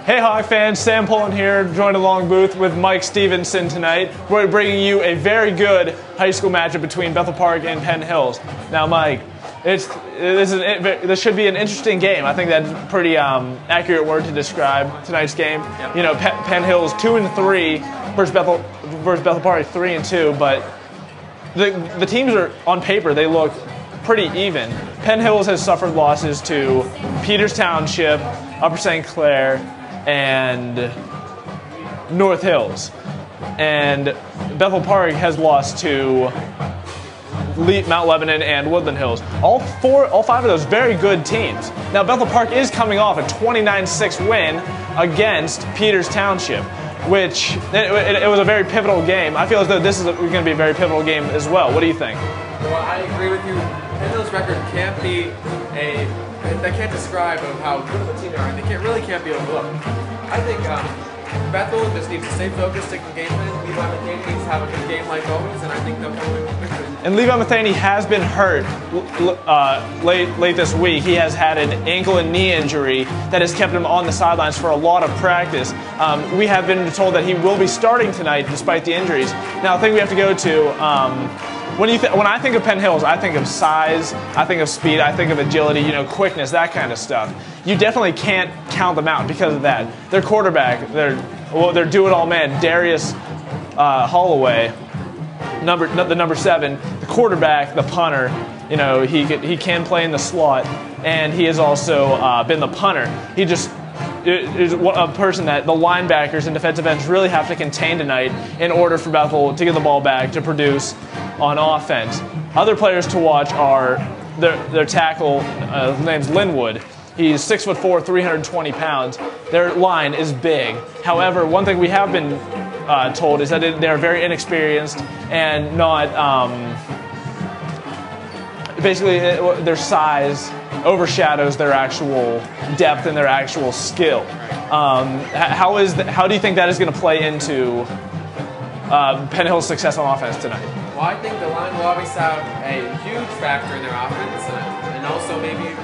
Hey Hawk fans, Sam Pullen here, joined along booth with Mike Stevenson tonight. We're bringing you a very good high school matchup between Bethel Park and Penn Hills. Now Mike, this should be an interesting game. I think that's a pretty accurate word to describe tonight's game. Yep. You know, Penn Hills 2-3 versus Bethel Park 3-2, but the teams are, on paper, they look pretty even. Penn Hills has suffered losses to Peters Township, Upper St. Clair, and North Hills. And Bethel Park has lost to Mount Lebanon and Woodland Hills. All five of those very good teams. Now Bethel Park is coming off a 29-6 win against Peters Township, which it was a very pivotal game. I feel as though this is going to be a very pivotal game as well. What do you think? Well, I agree with you. Penn Hills' record can't be that can't describe of how good of a team they are, and they really can't be overlooked. I think Bethel just needs to stay focused, stick to game plan. Levi Matheny needs to have a good game like always, and I think they'll come away with victory. And Levi Matheny has been hurt late this week. He has had an ankle and knee injury that has kept him on the sidelines for a lot of practice. We have been told that he will be starting tonight despite the injuries. Now, I think we have to go to when I think of Penn Hills, I think of size, I think of speed, I think of agility, you know, quickness, that kind of stuff. You definitely can't count them out because of that. Their quarterback, their do-it-all man, Darius Holloway, the number 7, the quarterback, the punter. You know, he can play in the slot, and he has also been the punter. He just is a person that the linebackers and defensive ends really have to contain tonight in order for Bethel to get the ball back to produce on offense. Other players to watch are their tackle, his name's Linwood. He's 6'4", 320 pounds. Their line is big. However, one thing we have been told is that they're very inexperienced and not, basically their size overshadows their actual depth and their actual skill. How do you think that is going to play into Penn Hill's success on offense tonight? Well, I think the line will obviously have a huge factor in their offense, and also maybe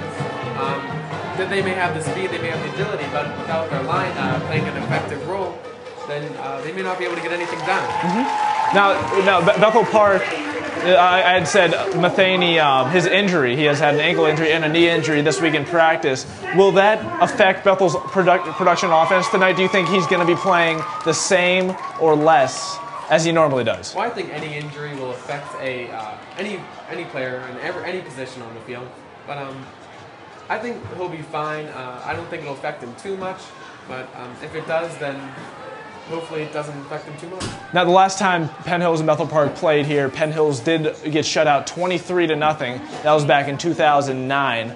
that they may have the speed, they may have the agility, but without their line playing an effective role, then they may not be able to get anything done. Mm-hmm. Now, Bethel Park, I had said Matheny, his injury, he has had an ankle injury and a knee injury this week in practice. Will that affect Bethel's production offense tonight? Do you think he's going to be playing the same or less as he normally does? Well, I think any injury will affect any player in any position on the field. But I think he'll be fine. I don't think it'll affect him too much. But if it does, then hopefully it doesn't affect him too much. Now, the last time Penn Hills and Bethel Park played here, Penn Hills did get shut out 23-0. That was back in 2009.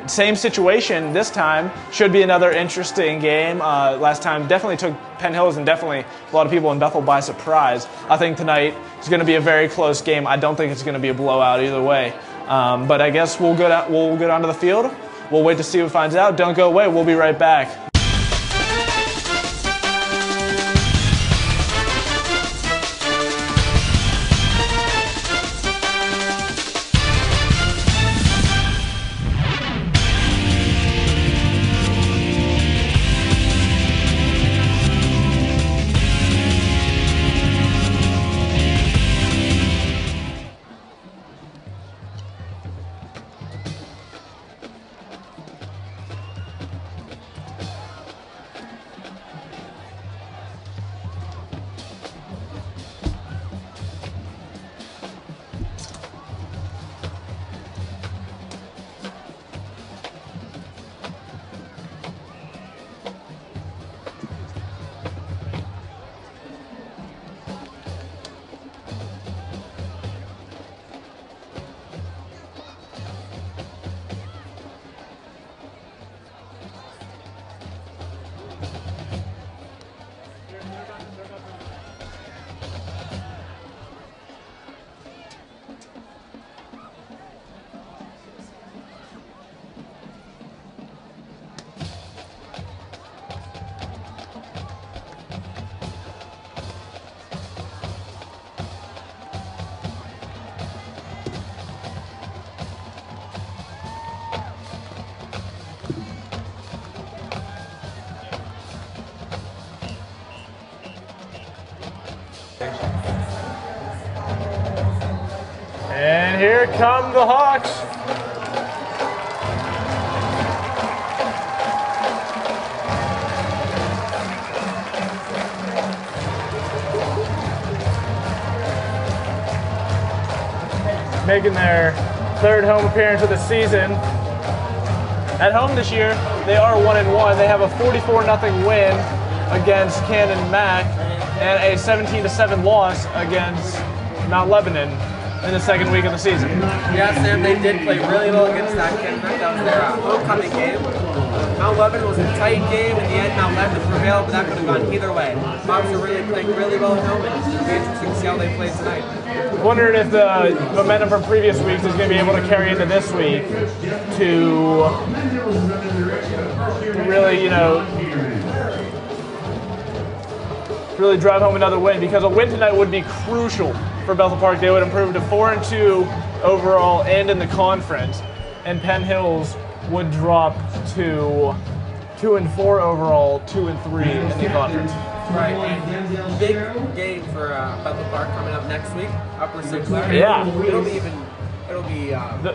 Same situation this time. Should be another interesting game. Last time definitely took Penn Hills and definitely a lot of people in Bethel by surprise. I think tonight is going to be a very close game. I don't think it's going to be a blowout either way. But I guess we'll go down to the field. We'll wait to see who finds out. Don't go away. We'll be right back. here come the Hawks. Making their third home appearance of the season. At home this year, they are 1-1. They have a 44-0 win against Cannon Mac and a 17-7 loss against Mount Lebanon in the second week of the season. Yeah, Sam, they did play really well against that Cannon Mac. That was their homecoming game. Mount Lebanon was a tight game. In the end, Mount Lebanon prevailed, but that could have gone either way. Hawks are really playing really well at home, and it'll be interesting to see how they play tonight. Wondering if the momentum from previous weeks is going to be able to carry into this week to really, really drive home another win, because a win tonight would be crucial for Bethel Park. They would improve to 4-2 overall and in the conference, and Penn Hills would drop to 2-4 overall, 2-3 in the conference. Right, and big game for Bethel Park coming up next week, Upper St. Clair. Yeah. It'll be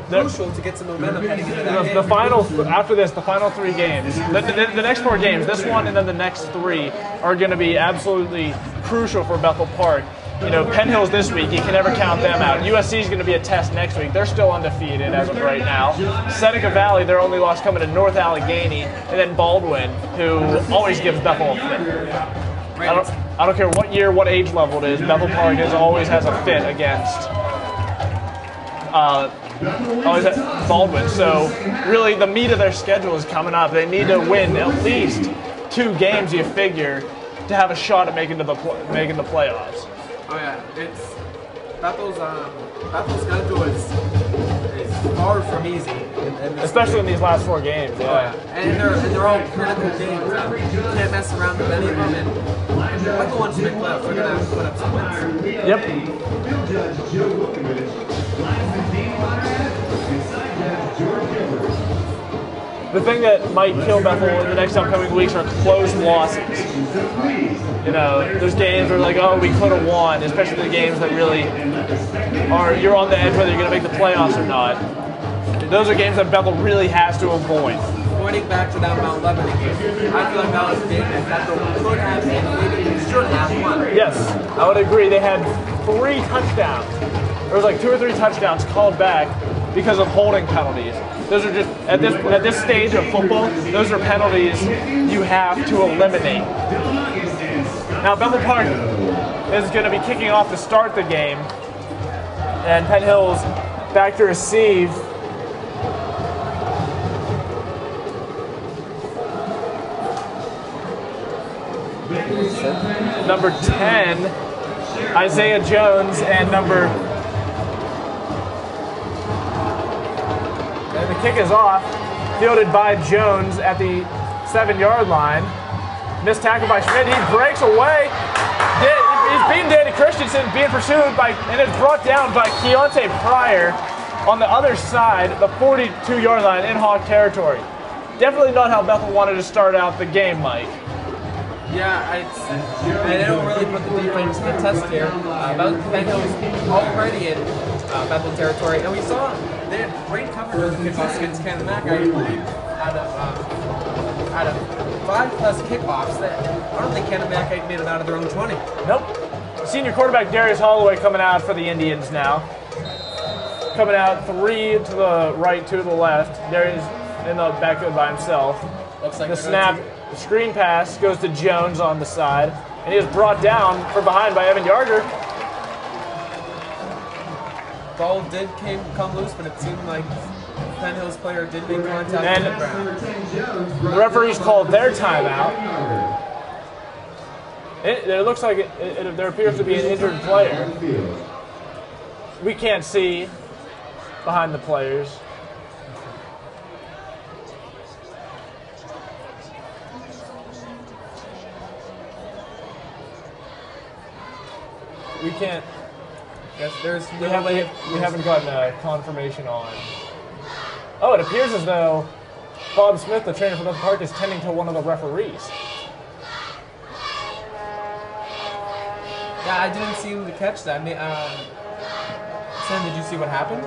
crucial to get some momentum heading into that game. The final, after this, the final 3 games, the next 4 games, this one and then the next 3 are going to be absolutely crucial for Bethel Park. Penn Hills this week, you can never count them out. USC is going to be a test next week. They're still undefeated as of right now. Seneca Valley, their only loss coming to North Allegheny, and then Baldwin, who always gives Bethel a fit. I don't care what year, what age level it is, Bethel Park always has a fit against Baldwin. So really the meat of their schedule is coming up. They need to win at least 2 games, you figure, to have a shot at making the playoffs. Oh yeah, Bethel's schedule is far from easy, especially in these last 4 games. Yeah, oh, yeah. And they're all critical games. You can't mess around with any of them. And Bethel wants to make playoffs. They're gonna have to put up some wins. Yep. The thing that might kill Bethel in the next upcoming weeks are close losses. There's games where we could have won, especially the games that really you're on the edge whether you're going to make the playoffs or not. Those are games that Bethel really has to avoid. Pointing back to that Mount Lebanon game, I feel like that was a game that Bethel could have and maybe should have won. Yes, I would agree. They had 3 touchdowns. There was 2 or 3 touchdowns called back because of holding penalties. Those are just, at this stage of football, those are penalties you have to eliminate. Now Bethel Park is going to be kicking off to start the game, and Penn Hills back to receive. Number 10, Isaiah Jones, and the kick is off, fielded by Jones at the 7-yard line. Missed tackle by Schmidt. He breaks away. He's beating Danny Christensen, being pursued and is brought down by Keontae Pryor on the other side, the 42-yard line in Hawk territory. Definitely not how Bethel wanted to start out the game, Mike. Yeah, they don't really put the defense to the test here. Penn Hills already in Bethel territory, and we saw they had great coverage of the kickoffs against Cannon Mac. I believe out of 5+ kickoffs, I don't think Cannon Mac made it out of their own 20. Nope. Senior quarterback Darius Holloway coming out for the Indians now. Coming out 3 to the right, 2 to the left. Darius in the backfield by himself. Looks like the snap. The screen pass goes to Jones on the side, and he is brought down from behind by Evan Yarger. Ball did come loose, but it seemed like Penn Hills player did make contact and with the ground. The referees called their timeout. It looks like there appears to be an injured player. We can't see behind the players. We can't. Yes, we haven't gotten a confirmation on. Oh, it appears as though Bob Smith, the trainer for Bethel Park, is tending to one of the referees. Yeah, I didn't seem to catch that. Sam, did you see what happened?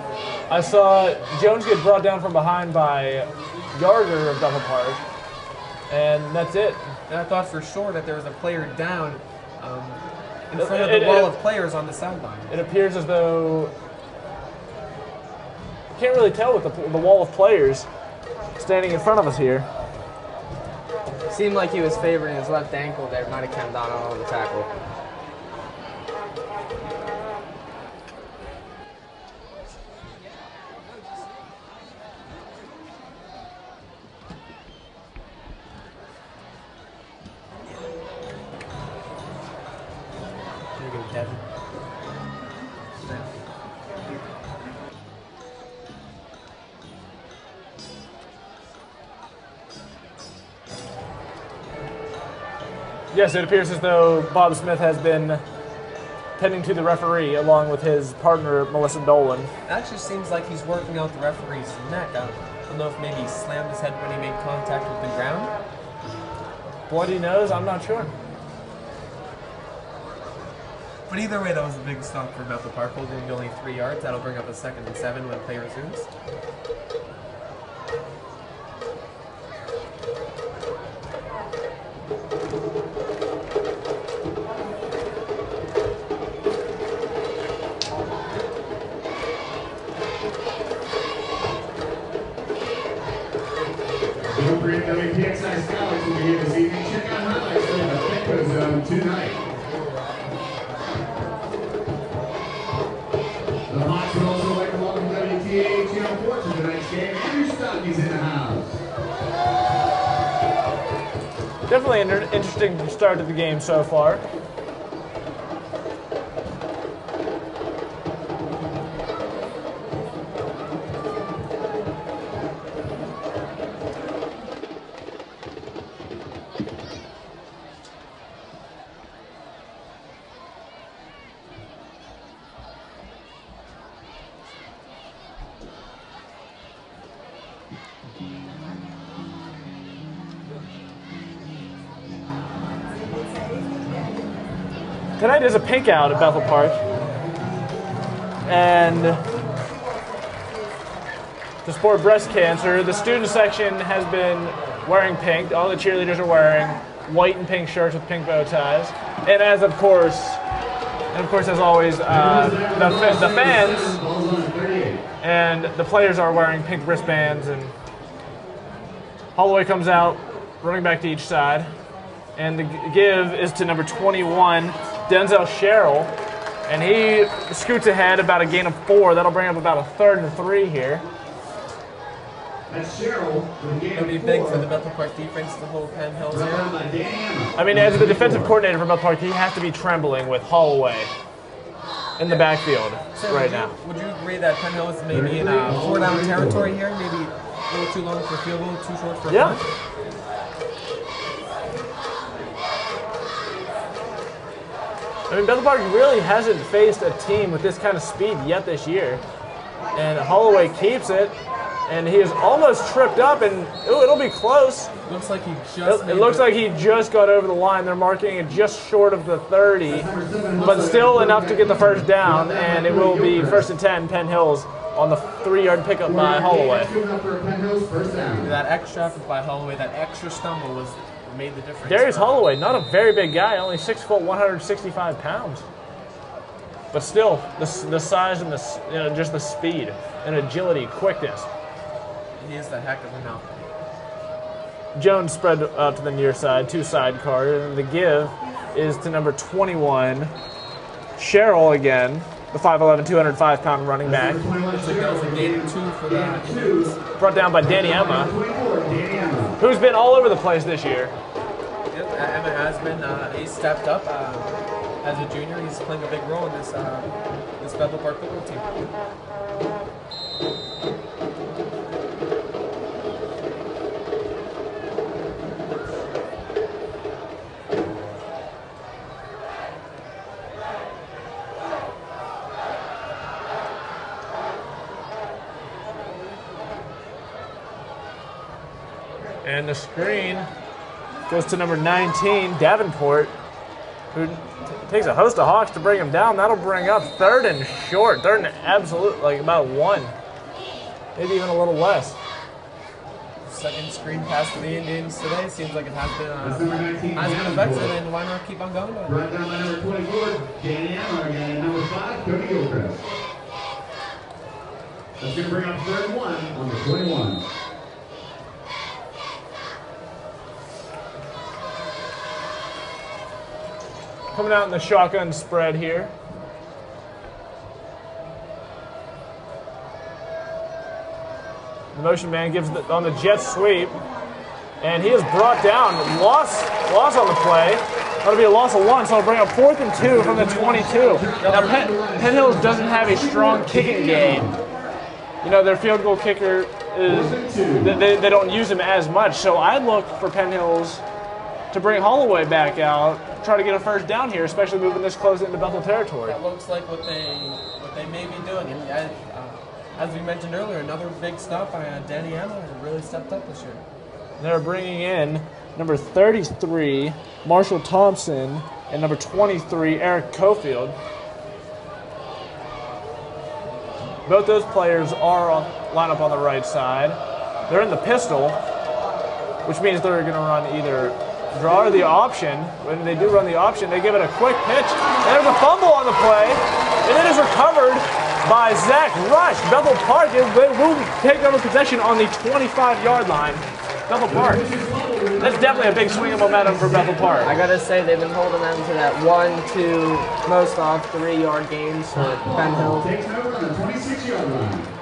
I saw Jones get brought down from behind by Yarger of Bethel Park, and that's it. And I thought for sure that there was a player down in front of the wall of players on the sideline. It appears as though you can't really tell with the wall of players standing in front of us here. Seemed like he was favoring his left ankle there. Might have come down on the tackle. There you go, Devin. Yes, it appears as though Bob Smith has been tending to the referee along with his partner, Melissa Dolan. It actually seems like he's working out the referee's neck. I don't know if maybe he slammed his head when he made contact with the ground. What he knows, I'm not sure. But either way, that was a big stop for Bethel Park, holding only 3 yards. That'll bring up a 2nd and 7 when play resumes. Don't forget WPXI Scouts will be here this evening. Check out highlights from the Petco Zone tonight. The Hawks would also like to welcome WTAH Channel 4 to tonight's game. Andrew Stockey's in the house. Definitely an interesting start to the game so far. Tonight is a pink out at Bethel Park, and to support breast cancer, the student section has been wearing pink. All the cheerleaders are wearing white and pink shirts with pink bow ties, and of course, as always, the fans and the players are wearing pink wristbands. And Holloway comes out, running back to each side, and the give is to number 21. Denzel Sherrill, and he scoots ahead about a gain of 4. That'll bring up about a 3rd and 3 here. That's Sherrill. It'll be big for the Bethel Park defense to hold Penn Hills here. I mean, as the defensive coordinator for Bethel Park, he has to be trembling with Holloway in the backfield right now. Would you agree that Penn Hills may be in 4-down territory here? Maybe a little too long for a field goal, too short for a punt? I mean, Bethel Park really hasn't faced a team with this kind of speed yet this year. And Holloway keeps it, and he is almost tripped up, and it'll be close. Looks like he just It looks like he just got over the line. They're marking it just short of the 30, but still enough to get the first down, and it will be 1st and 10, Penn Hills on the 3-yard pickup by Holloway. That extra effort by Holloway, that extra stumble was made the difference. Darius Holloway, not a very big guy, only 6 foot, 165 pounds. But still, the size and just the speed and agility, quickness. He is the heck of a mouth. Jones spread out to the near side, 2 sidecars, and the give is to number 21, Sherrill again, the 5'11", 205-pound running back. Looks like that was a gain of 2 for the Brought down by Danny Emma, who's been all over the place this year. Yep, Emma has been. He's stepped up as a junior. He's playing a big role in this this Bethel Park football team. And the screen goes to number 19, Davenport, who takes a host of Hawks to bring him down. That'll bring up 3rd and short. 3rd and absolute, like about 1. Maybe even a little less. Second screen pass to the Indians today. Seems like it has been effective, and why not keep on going? Brought down by number 24, Danny Allard, and number 5, Cody Gilchrist. That's going to bring up 3rd and 1 on the 21. Coming out in the shotgun spread here. The motion man gives on the jet sweep, and he is brought down. Loss on the play. That'll be a loss of 1, so it'll bring up 4th and 2 from the 22. Now, Penn Hills doesn't have a strong kicking game. You know, their field goal kicker is, they don't use him as much, so I'd look for Penn Hills to bring Holloway back out, try to get a first down here, especially moving this close into Bethel territory. That looks like what they may be doing. And as we mentioned earlier, another big stop by Danny Allard, who really stepped up this year. They're bringing in number 33, Marshall Thompson, and number 23, Eric Cofield. Both those players are line up on the right side. They're in the pistol, which means they're going to run either draw or the option. When they do run the option, they give it a quick pitch. There's a fumble on the play, and it is recovered by Zach Rush. Bethel Park, they will take over possession on the 25-yard line. Bethel Park. That's definitely a big swing of momentum for Bethel Park. I gotta say, they've been holding them to that 1, 2, most off 3-yard gains for Penn Hills. Takes over on the 26-yard line.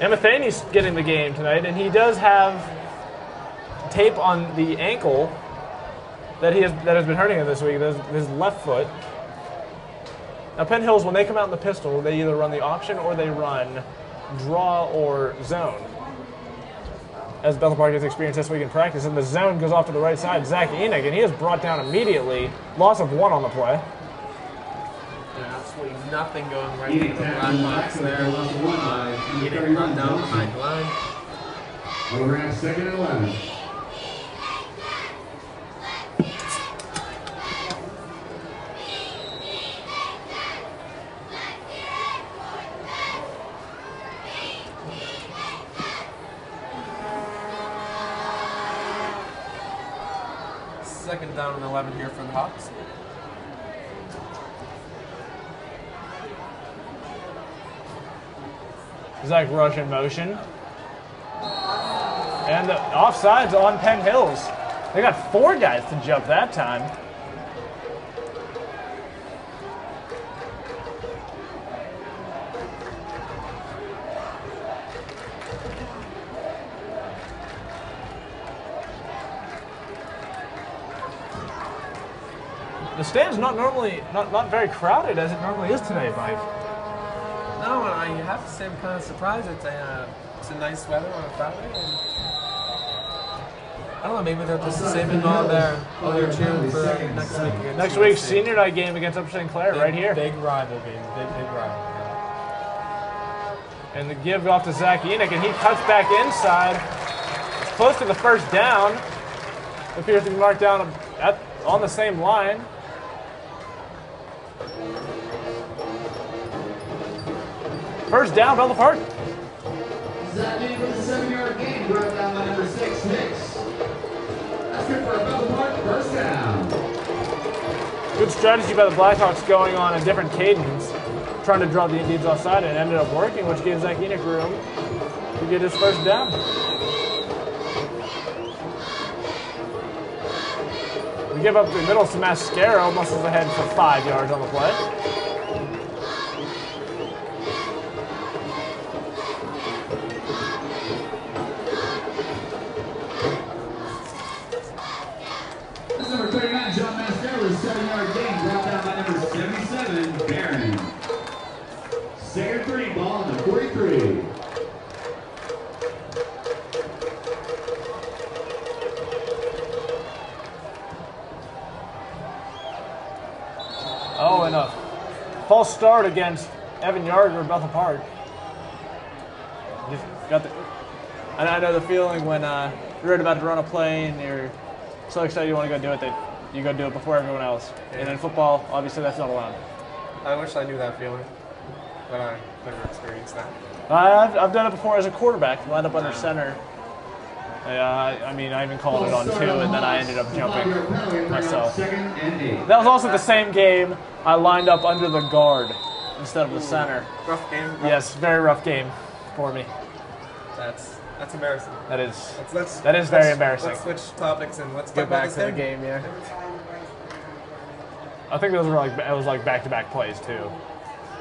Emathany's getting the game tonight, and he does have tape on the ankle that has been hurting him this week, his left foot. Now Penn Hills, when they come out in the pistol, they either run the option or they run draw or zone. As Bethel Park has experienced this week in practice, and the zone goes off to the right side, Zach Enoch, and he is brought down immediately. Loss of 1 on the play. Absolutely nothing going right into the black box there. Getting run down behind the line. Over at 2nd and 11. Second down and 11 here for the Hawks. Zach Rush in motion. And the offside's on Penn Hills. They got 4 guys to jump that time. The stand's not very crowded as it normally is today, Mike. No, I have to say I'm kind of surprised. It's a nice weather on a Friday. And I don't know, maybe they're just saving all their cheering for next week. Next week's senior night game against Upper St. Clair, right here. Big rival game, big rival. And the give off to Zach Enoch, and he cuts back inside. It's close to the first down. It appears to be marked down on the same line. First down, Bethel Park. Zach Enoch with a 7-yard gain, brought down by number 6, Hicks. That's good for a Bethel Park first down. Good strategy by the Blackhawks going on a different cadence, trying to draw the Indians offside, and it ended up working, which gave Zach Enoch room to get his first down. We give up the middle to Mascaro, muscles ahead for 5 yards on the play. That's number 39, John Mascaro, 7-yard gain, brought down by number 77, Barron. 2nd 3, ball on the 43. Oh, and a false start against Evan Yardner, Bethel Park. Just got the. And I know the feeling when you're about to run a play and you're so excited you want to go do it that you go do it before everyone else. Yeah. And in football, obviously that's not allowed. I wish I knew that feeling, but I never experienced that. I've done it before as a quarterback. Lined up under center. I mean, I even called it on 2, and then I ended up jumping myself. That was also the same game. I lined up under the guard instead of the center. Rough game. Yes, very rough game for me. That's embarrassing. That is. Let's That is very embarrassing. Let's switch topics and let's Get talk about back this to the game, yeah. I think those were like it was like back-to-back plays too.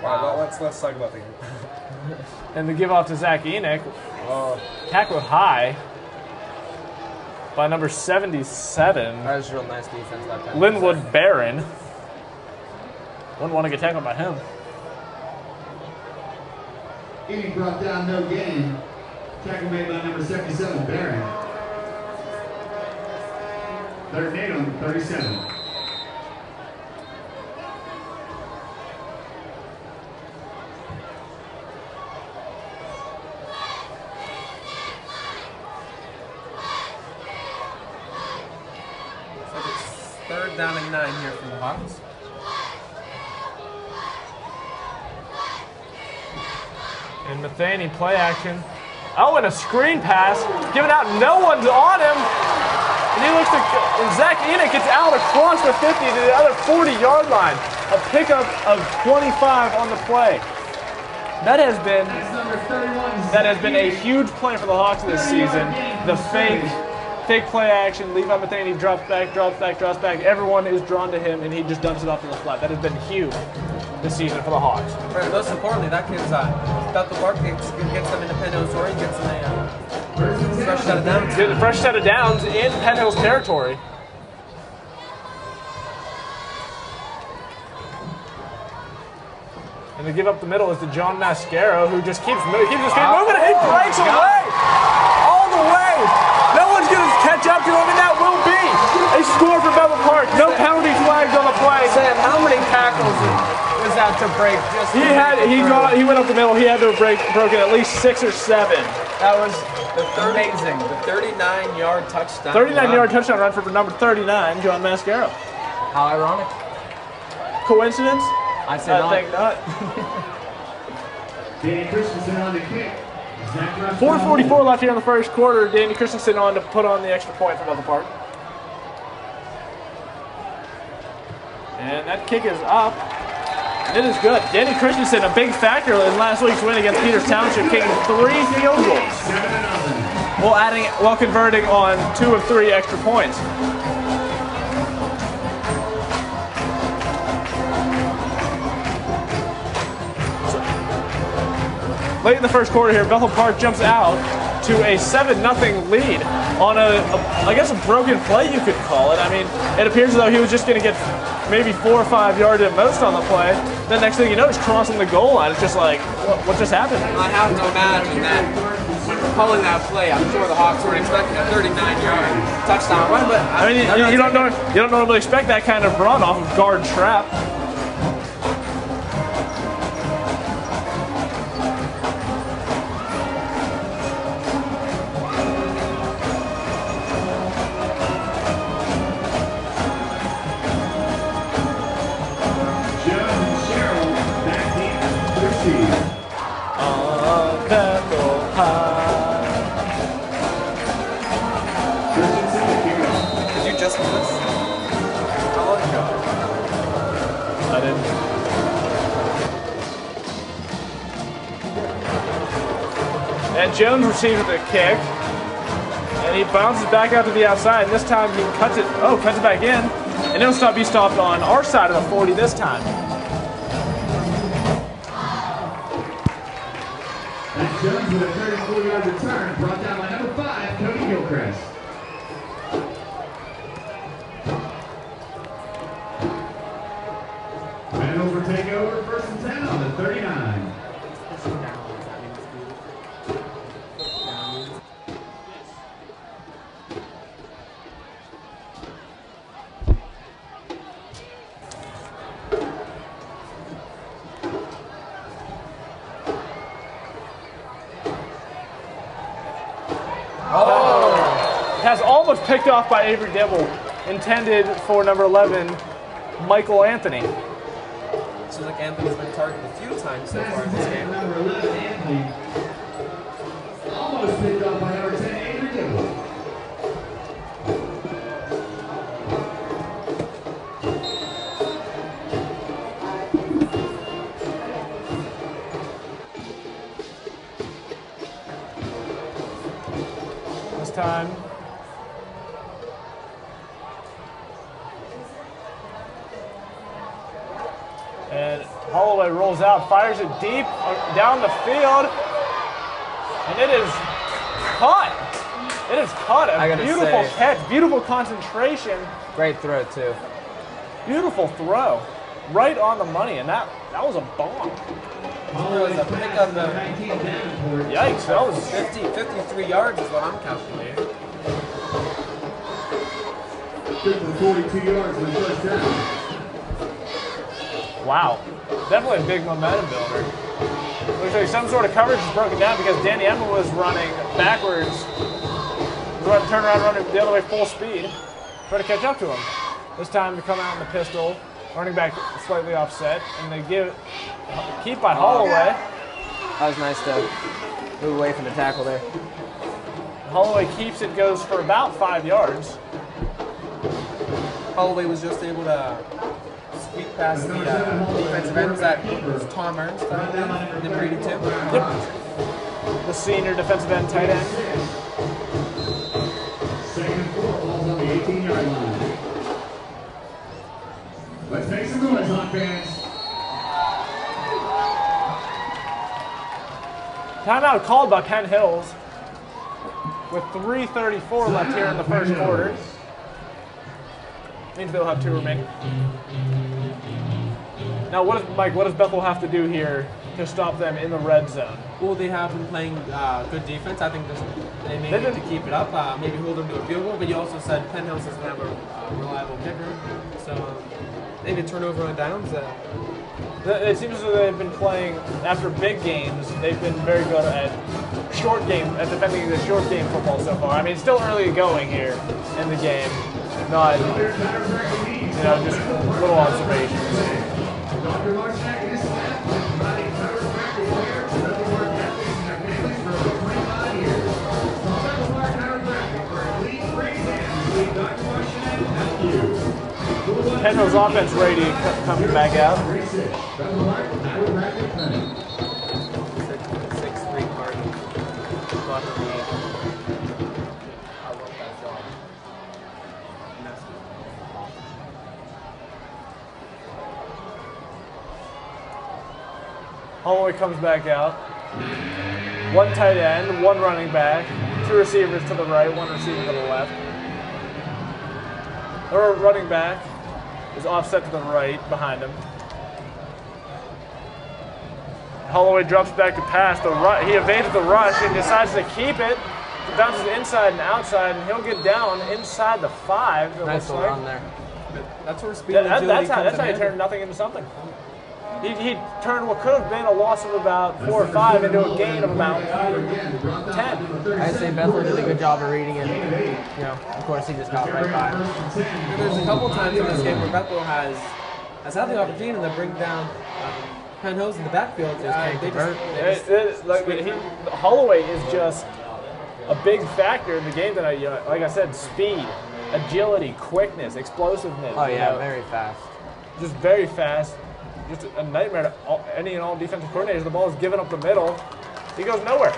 Wow. Let's talk about the game. And the give off to Zach Enoch, tackled high by number 77, That was a real nice defense that time. Linwood Barron. Wouldn't want to get tackled by him. Enoch brought down, no gain. Tackle made by number 77, Barron. 3rd and 8 on the 37. So it's 3rd down and 9 here from the Hawks. And Matheny play action. Oh, and a screen pass, given out, no one's on him. And he looks and Zach Enoch gets out across the 50 to the other 40-yard line. A pickup of 25 on the play. That has been a huge play for the Hawks this season. The fake play action, Levi Matheny drops back. Everyone is drawn to him, and he just dumps it off to the flat. That has been huge this season for the Hawks. Right, most importantly, that kid's Bethel Park gets them into Penn Hills, or he gets them a fresh set of downs. Get a fresh set of downs in Penn Hills territory. And to give up the middle is to John Mascaro, who just keeps moving, and he breaks away all the way. No one's going to catch up to him, and that will be a score for Bethel Park. No penalty flags on the play. Sam, how many tackles was that to break? He went up the middle. He had to have broken at least 6 or 7. That was amazing. The 39-yard touchdown. 39-yard touchdown run for number 39, John Mascaro. How ironic. Coincidence? I say not. think not. Danny Christensen on the kick. 4:44 left here in the first quarter. Danny Christensen on to put on the extra point for Bethel Park. And that kick is up. It is good. Danny Christensen, a big factor in last week's win against Peters Township, kicking 3 field goals. While converting on 2 of 3 extra points. Late in the first quarter here, Bethel Park jumps out to a 7-0 lead on I guess a broken play you could call it. I mean, it appears as though he was just going to get maybe 4 or 5 yards at most on the play. Then next thing you know, he's crossing the goal line. It's just like, what just happened? I have to imagine that when calling that play, I'm sure the Hawks were expecting a 39-yard touchdown run, but I mean, you don't normally expect that kind of run off of guard trap. Did you just do this? How long ago? I didn't. And Jones receives the kick. And he bounces back out to the outside. And this time he cuts it back in. And it'll be stopped on our side of the 40 this time. That's Jones with a 34-yard return, brought down by number 5, Cody Gilchrist. Bengals will take over 1st and 10 on the 39. picked off by Avery Dibble, intended for number 11, Michael Anthony. Seems like Anthony's been targeted a few times so far in this game. Number 11, Anthony. Almost picked up by number 10, Avery Dibble. This time. And Holloway rolls out, fires it deep down the field, and it is caught. It is caught. A beautiful catch, beautiful concentration. Great throw, too. Beautiful throw. Right on the money, and that was a bomb. There was a pick on the Yikes, that was 53 yards is what I'm calculating. Good for 42 yards in the first down. wow. Definitely a big momentum builder. Looks like some sort of coverage is broken down because Danny Emma was running backwards. He's going to turn around, running the other way full speed. Try to catch up to him. This time to come out in the pistol. Running back slightly offset, and they keep by Holloway. That was nice to move away from the tackle there. Holloway keeps it, goes for about 5 yards. Holloway was just able to squeak past the defensive end. Was that Tom Ernst? Number 82? Yep. The senior defensive end tight end. Second and 4, ball's on the 18-yard line. Let's make some noise, Hawk fans. Timeout called by Penn Hills with 3:34 left here in the first quarter. Means they'll have 2 remaining. Now, what does Bethel have to do here to stop them in the red zone? Well, they have been playing good defense. I think they may need to keep it up, maybe hold them to a field goal, but you also said Penn Hills doesn't have a reliable kicker. So maybe a turnover on downs. It seems as though they've been playing, after big games, they've been very good at defending the short game football so far. I mean, it's still early going here in the game. Not, just little observations. Dr. Marshak and his staff have been providing chiropractic care to Bethel athletes and their families for over 25 years. Call Bethel Chiropractic for a complete free exam to see Dr. Marshak help you. Penn Hills offense ready coming back out. 36, Bethel Chiropractic Clinic. 6'3" Martin. I love that job. Holloway comes back out. 1 tight end, 1 running back, 2 receivers to the right, 1 receiver to the left. Their running back is offset to the right behind him. Holloway drops back to pass. He evaded the rush and decides to keep it. It bounces inside and outside, and he'll get down inside the 5. Nice little run there. That's where speed and agility That's how you turn nothing into something. He turned what could have been a loss of about 4 or 5 into a gain of about 10. I'd say Bethel did a good job of reading it. Of course, he just got right by him. There's a couple times in this game where Bethel has had the opportunity to bring down Penn Hills in the backfield. Holloway is just a big factor in the game tonight. Like I said, speed, agility, quickness, explosiveness. Oh yeah, very fast. Just very fast. Just a nightmare to any and all defensive coordinators. The ball is given up the middle. He goes nowhere.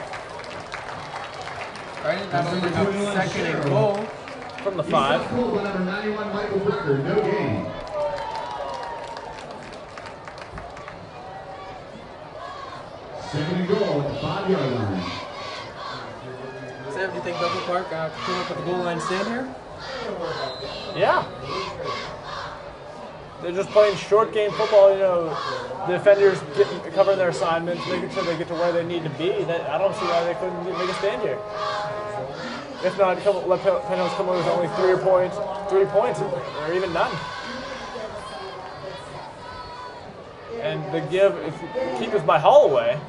Right, that'll bring up 2nd and goal from the 5. Number 91, Michael Brucker, no gain. Second and goal at the 5-yard line. Sam, do you think Bethel Park can come up with the goal line stand here? Yeah. They're just playing short game football, the defenders covering their assignments, making sure they get to where they need to be. I don't see why they couldn't make a stand here. If not, let Penn Hills come away with only 3 points, or even none. And the keep is by Holloway.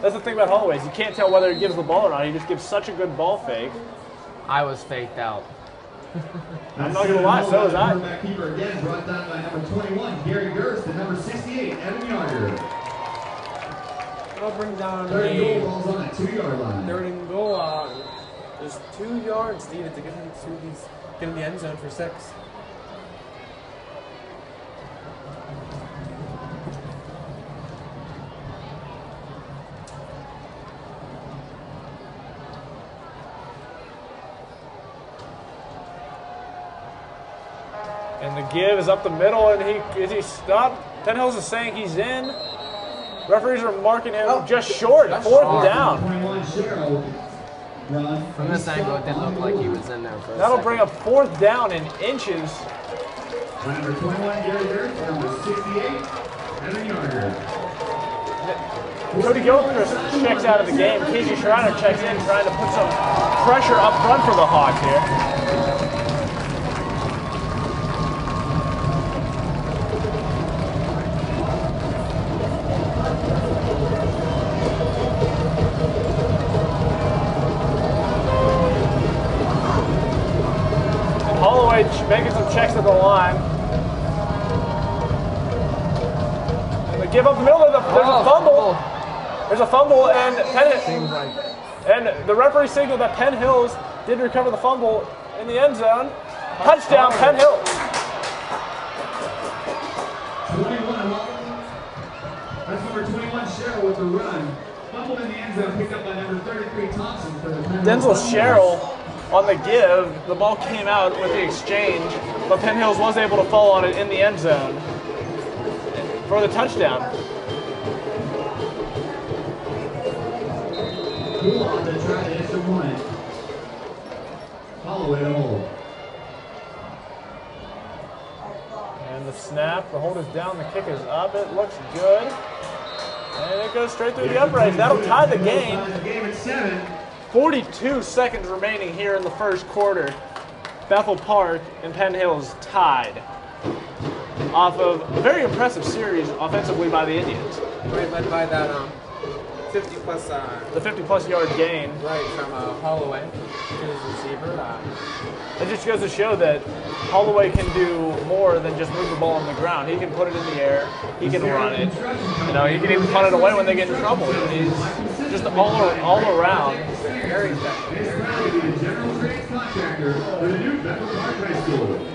That's the thing about Holloway is you can't tell whether he gives the ball or not. He just gives such a good ball fake. I was faked out. I'm not gonna lie, so is I. Quarterback keeper again brought down by number 21, Gary Gerst, and number 68, Evan Yarder. I'll bring down Third a goal balls on that 2-yard line. third and goal. There's 2 yards needed to get in the end zone for 6. And the give is up the middle, and he stopped. Penn Hills is saying he's in. Referees are marking him just short, fourth down. 21 Cheryl. Run. From this angle, it didn't look like he was in there for a That'll second. bring up fourth down in inches. Number 21, Gary Gerst, number 68, Evan Yarder. Cody Gilchrist checks out of the game. Casey Schreiner checks in, trying to put some pressure up front for the Hawks here. Holloway making some checks at the line. And they give up the middle. There's a fumble. There's a fumble, and the referee signaled that Penn Hills did recover the fumble in the end zone. Touchdown, Penn Hills. 21. That's number 21 Cheryl with the run. Fumble in the end zone, picked up by number 33 Thompson for the Denzel Sherrill on the give. The ball came out with the exchange, but Penn Hills was able to fall on it in the end zone for the touchdown. Cool on to try the extra point. Holloway to hold. And the snap, the hold is down, the kick is up, it looks good. And it goes straight through the uprights. That'll tie the game. The game at 7. 42 seconds remaining here in the first quarter. Bethel Park and Penn Hills tied off of a very impressive series offensively by the Indians. Right, led by that 50-plus The 50-plus yard gain. right from Holloway to his receiver. It just goes to show that Holloway can do more than just move the ball on the ground. He can put it in the air. He can run it. You know, he can even punt it away when they get in trouble. He's just all around. Very effective. It's proud to be the general trades contractor for the new Bethel Park High School.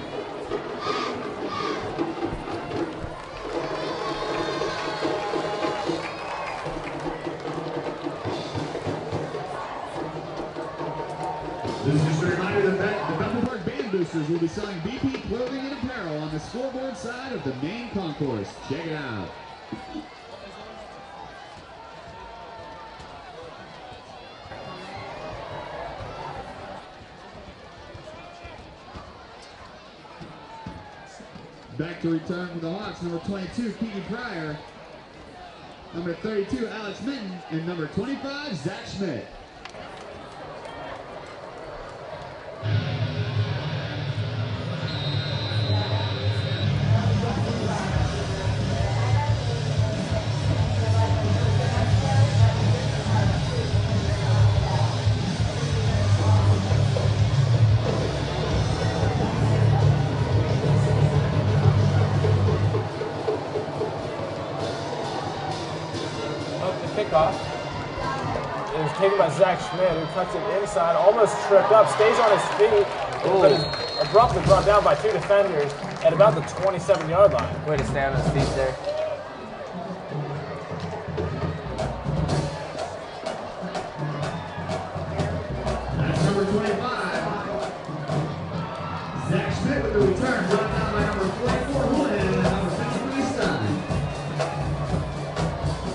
This is just a reminder that the Bethel Park Band Boosters will be selling BP clothing and apparel on the scoreboard side of the main concourse. Check it out. Back to return for the Hawks, number 22, Keegan Pryor, number 32, Alex Minton, and number 25, Zach Schmidt. Kickoff. It was taken by Zach Schmidt, who cuts it inside, almost tripped up, stays on his feet, but is abruptly brought down by 2 defenders at about the 27-yard line. Way to stay on his feet there. That's number 25. Zach Schmidt with the return, brought down by number 44, Houlihan, and number 53, Stein.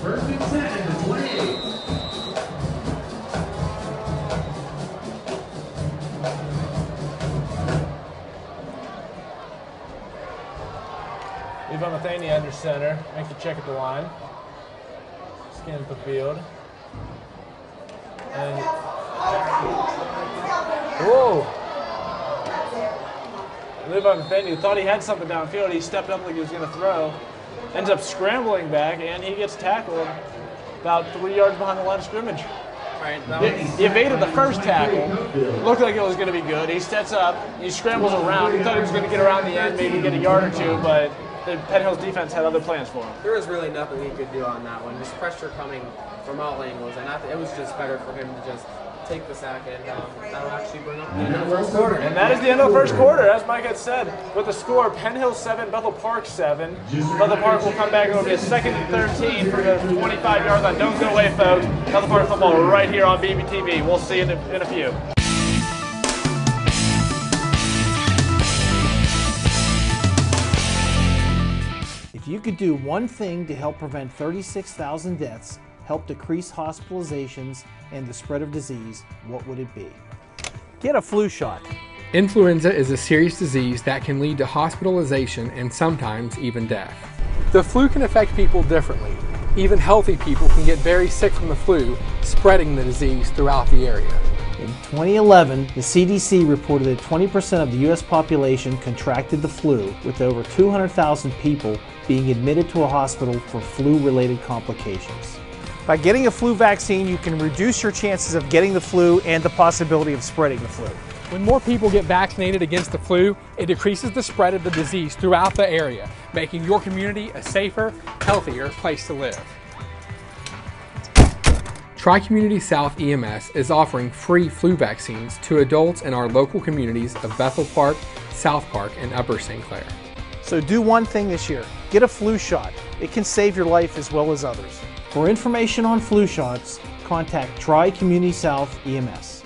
First and 10 at the 28. Levon Matheny under center, makes a check at the line, scans the field, and whoa! Levon Matheny thought he had something downfield. He stepped up like he was going to throw, ends up scrambling back, and he gets tackled about 3 yards behind the line of scrimmage. Right. That was, He evaded the first tackle. Looked like it was going to be good. He steps up. He scrambles around. He thought he was going to get around the end, maybe get a yard or two, but the Penn Hills defense had other plans for him. There was really nothing he could do on that one. Just pressure coming from all angles, and it was just better for him to just take the sack, and that'll actually bring up the end of the first quarter. And that is the end of the first quarter, as Mike had said. With the score, Penn Hills 7, Bethel Park 7. Bethel Park will come back and it'll be a 2nd and 13 for the 25-yard line. Don't go away, folks. Bethel Park football right here on BBTV. We'll see you in a few. If you could do one thing to help prevent 36,000 deaths, help decrease hospitalizations and the spread of disease, what would it be? Get a flu shot. Influenza is a serious disease that can lead to hospitalization and sometimes even death. The flu can affect people differently. Even healthy people can get very sick from the flu, spreading the disease throughout the area. In 2011, the CDC reported that 20% of the U.S. population contracted the flu, with over 200,000 people being admitted to a hospital for flu-related complications. By getting a flu vaccine, you can reduce your chances of getting the flu and the possibility of spreading the flu. When more people get vaccinated against the flu, it decreases the spread of the disease throughout the area, making your community a safer, healthier place to live. Tri-Community South EMS is offering free flu vaccines to adults in our local communities of Bethel Park, South Park, and Upper St. Clair. So do one thing this year. Get a flu shot. It can save your life as well as others. For information on flu shots, contact Tri-Community South EMS.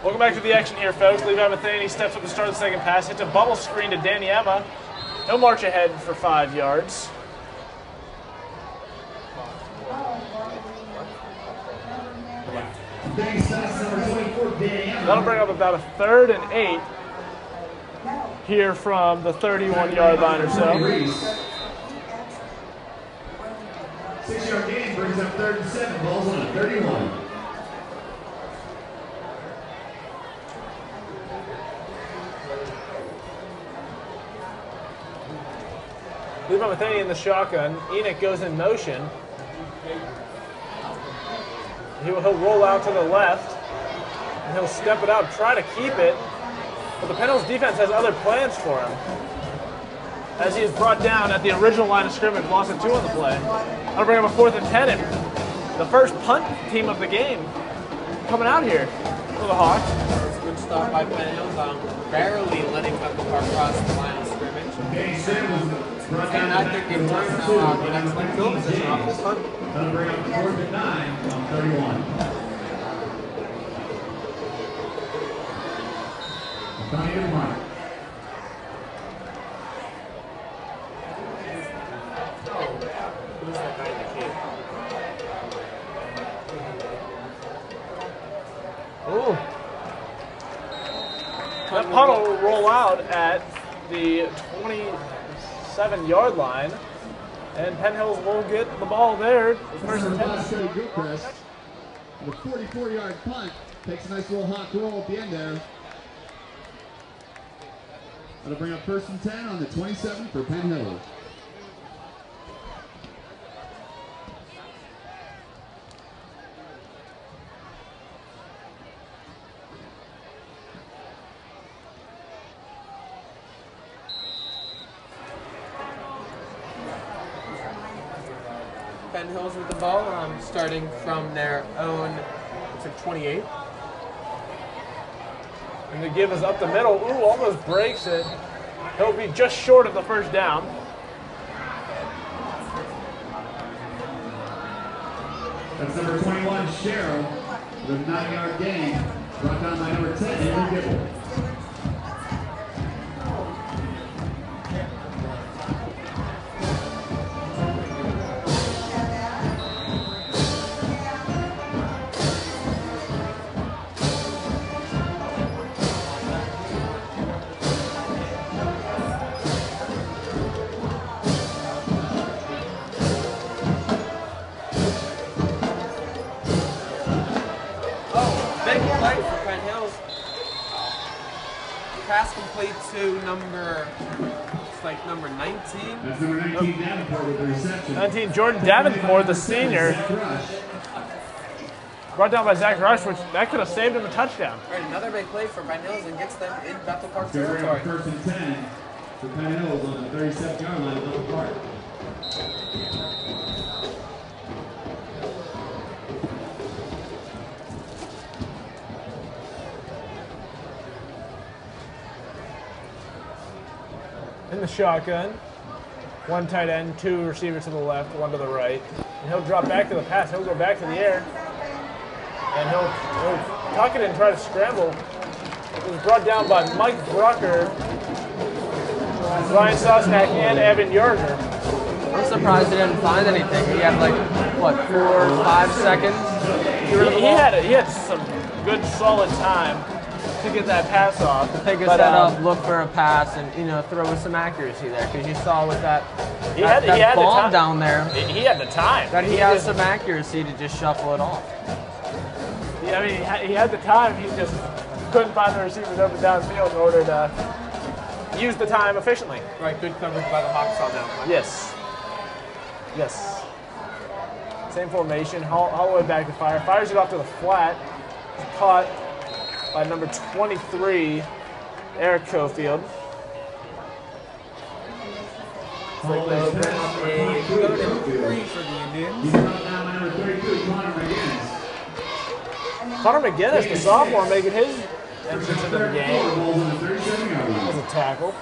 Welcome back to the action here, folks. Levi Matheny steps up to start the second pass. Hits a bubble screen to Danny Emma. He'll march ahead for 5 yards. That'll bring up about a 3rd and 8 here from the 31-yard line or so. 6-yard gain brings up 3rd and 7. Ball's on a 31. Levi Matheny in the shotgun. Enoch goes in motion. He'll roll out to the left, and he'll step it out, try to keep it, but the Penn Hills defense has other plans for him. As he is brought down at the original line of scrimmage, loss of 2 on the play. That'll bring up a 4th and 10. And the first punt team of the game coming out here for the Hawks. It's a good stop by Penn Hills, barely letting Bethel Park cross the line of scrimmage. And I think in turn now the next one field position off this punt. That'll bring up 4th and 9 on 31. Donnie to mark. Who's that guy in the key? Ooh. That punt will roll out at the 27-yard line, and Penn Hills will get the ball there. First and 10. Gilchrist, the 44-yard punt, takes a nice little hawk roll at the end there. That'll bring up 1st and 10 on the 27 for Penn Hills. Penn Hills with the ball, starting from their own, looks like 28. And the give is up the middle. Ooh, almost breaks it. He'll be just short of the first down. That's number 21, Cheryl, with a 9-yard gain. Brought down by number 10, Andrew Gibble. Pass complete to number looks like number 19. That's number 19 Davenport with the reception. 19, Jordan Davenport, the senior, brought down by Zach Rush, which that could have saved him a touchdown. All right, another big play for Penn Hills and gets them in Bethel Park They're on territory. first and 10 for Penn Hills on the 37-yard line of Bethel Park. In the shotgun, one tight end, two receivers to the left, one to the right. And he'll drop back to the pass. He'll go back to the air. And he'll tuck it and try to scramble. It was brought down by Mike Brucker, Ryan Sosnack, and Evan Yarger. I'm surprised he didn't find anything. He had like, what, 4 or 5 seconds? He had some good solid time to get that pass off. Take a But, setup, look for a pass, and throw with some accuracy there. Because you saw with that, He had the bomb time. down there, He had the time. that he has some accuracy to just shuffle it off. I mean, he had the time. He just couldn't find the receivers up and downfield in order to use the time efficiently. Right, good coverage by the Hawks on that one. Yes. Yes. Same formation. Holloway back to fire. Fires it off to the flat. Caught by number 23, Eric Cofield. They'll bring up a 3rd and 3 for the Indians. He's brought down by number 32, Connor McGinnis. Connor McGinnis, the sophomore, making his entrance into the game Balls on the 37-yard line. as a tackle.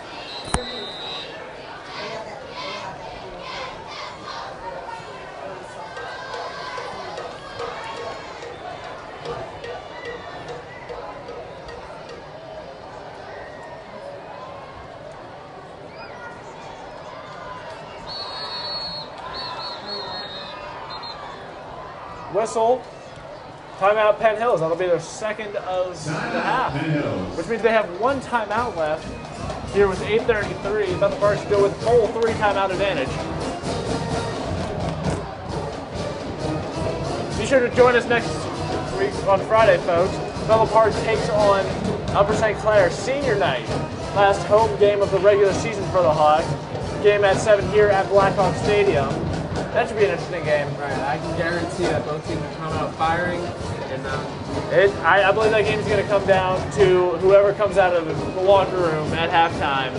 Whistle. Timeout Penn Hills. That'll be their second of the half. Penn Hills. Which means they have one timeout left here with 8:33. Bethel Park still with full 3 timeout advantage. Be sure to join us next week on Friday, folks. Bethel Park takes on Upper St. Clair senior night. Last home game of the regular season for the Hawks. Game at 7 here at Blackhawk Stadium. That should be an interesting game. Right, I can guarantee that both teams will come out firing. And I believe that game's going to come down to whoever comes out of the locker room at halftime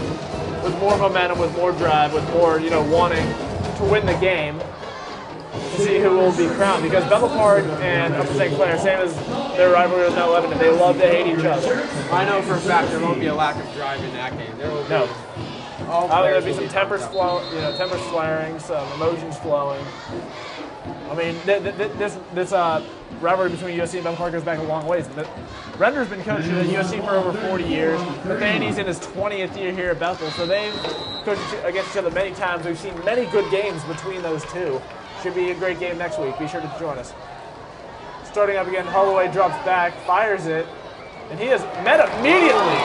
with more momentum, with more drive, with more, wanting to win the game to see who will be crowned. Because Bethel Park and Upper St. Clair, same as their rivalry with Mount Lebanon, they love to hate each other. I know for a fact there won't be a lack of drive in that game. There will be. No. All There'll players be will some tempers tempers flaring, some emotions flowing. I mean, this rivalry between USC and Bethel Park goes back a long ways. Render's been coaching at USC for over 40 years. Nathaniel's in his 20th year here at Bethel, so they've coached against each other many times. We've seen many good games between those two. Should be a great game next week. Be sure to join us. Starting up again, Holloway drops back, fires it, and he is met immediately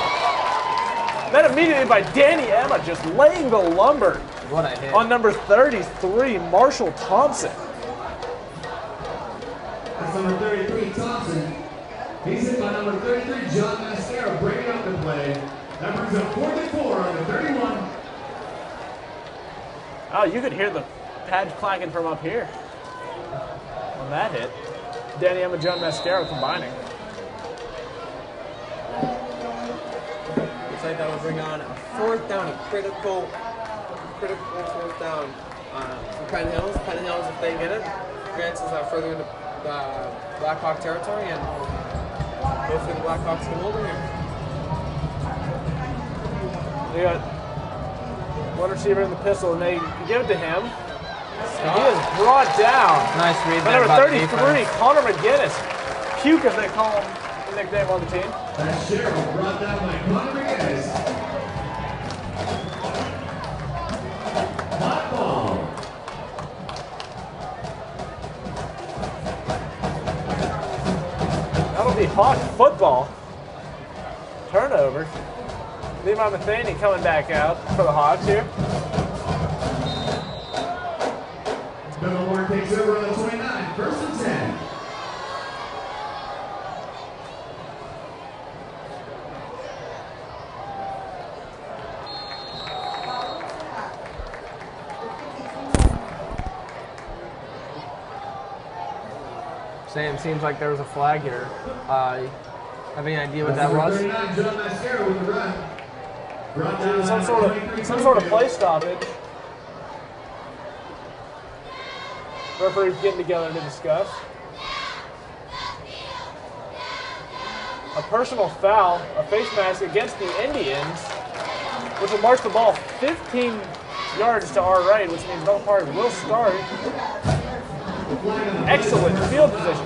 by Danny Emma, just laying the lumber What a hit. on number 33, Marshall Thompson. That's number 33, Thompson. He's hit by number 33, John Mascara, breaking up the play. That brings up 4th and 4 on the 31. Oh, you could hear the pads clacking from up here on that hit. Danny Emma, John Mascara combining. Looks like that will bring on a 4th down, a critical 4th down for Penn Hills. Penn Hills, if they get it, advances further into Blackhawk territory, and hopefully the Blackhawks can hold them here. They got one receiver in the pistol, and they give it to him. He is brought down. Nice read By there number by the 33, defense. Connor McGinnis. Puke, as they call him, the nickname on the team. That's Cheryl, brought down by Connor McGinnis. Hot ball. That'll be Hawk football. Turnover. Levi Matheny coming back out for the Hawks here. Bethel Park takes over on the 29, 1st and 10. Sam, seems like there was a flag here. Have any idea what that was? 39, John Mascaro with the run. Brought down by Some sort of play stoppage. Referees getting together to discuss. A personal foul, a face mask against the Indians, which will march the ball 15 yards to our right, which means Bethel Park will start. Excellent field position.